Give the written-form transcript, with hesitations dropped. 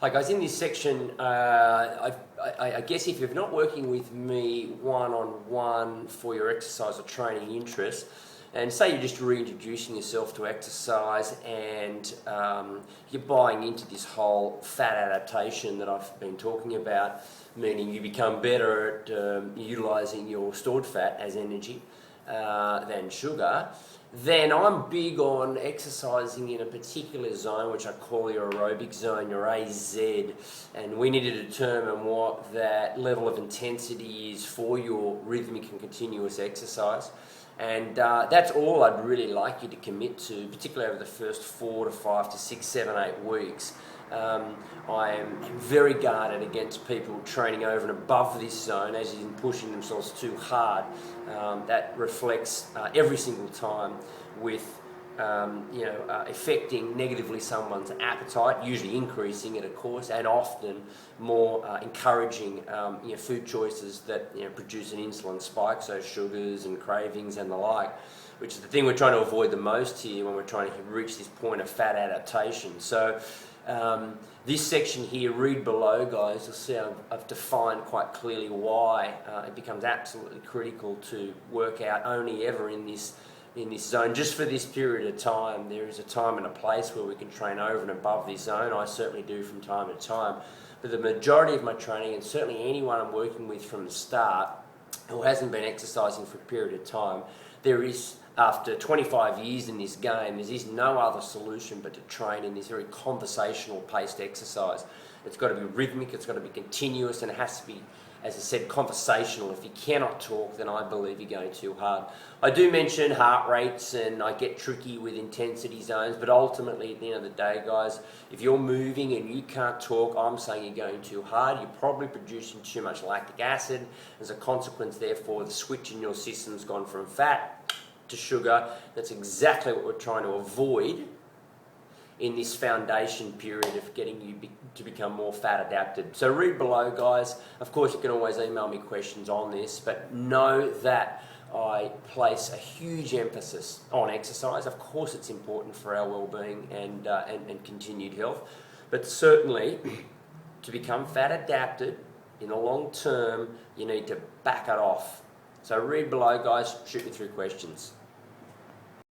Hi guys, in this section, I guess if you're not working with me one-on-one for your exercise or training interest, and say you're just reintroducing yourself to exercise and you're buying into this whole fat adaptation that I've been talking about, meaning you become better at utilising your stored fat as energy than sugar, then I'm big on exercising in a particular zone which I call your aerobic zone, your AZ, and we need to determine what that level of intensity is for your rhythmic and continuous exercise. And that's all I'd really like you to commit to, particularly over the first 4 to 5 to 6, 7, 8 weeks. I am very guarded against people training over and above this zone, as in pushing themselves too hard. That reflects every single time with affecting negatively someone's appetite, usually increasing it, of course, and often more encouraging food choices that produce an insulin spike, so sugars and cravings and the like, which is the thing we're trying to avoid the most here when we're trying to reach this point of fat adaptation. So this section here, read below, guys, you'll see I've defined quite clearly why it becomes absolutely critical to work out only ever in this zone, just for this period of time. There is a time and a place where we can train over and above this zone. I certainly do from time to time. But the majority of my training, and certainly anyone I'm working with from the start who hasn't been exercising for a period of time, there is, after 25 years in this game, there is no other solution but to train in this very conversational paced exercise. It's got to be rhythmic, it's got to be continuous, and it has to be, as I said, conversational. If you cannot talk, then I believe you're going too hard. I do mention heart rates and I get tricky with intensity zones, but ultimately at the end of the day, guys, if you're moving and you can't talk, I'm saying you're going too hard. You're probably producing too much lactic acid. As a consequence, therefore, the switch in your system's gone from fat to sugar. That's exactly what we're trying to avoid in this foundation period of getting you to become more fat adapted. So read below, guys. Of course, you can always email me questions on this, but know that I place a huge emphasis on exercise. Of course, it's important for our well-being and continued health, but certainly to become fat adapted in the long term, you need to back it off. So read below, guys. Shoot me through questions.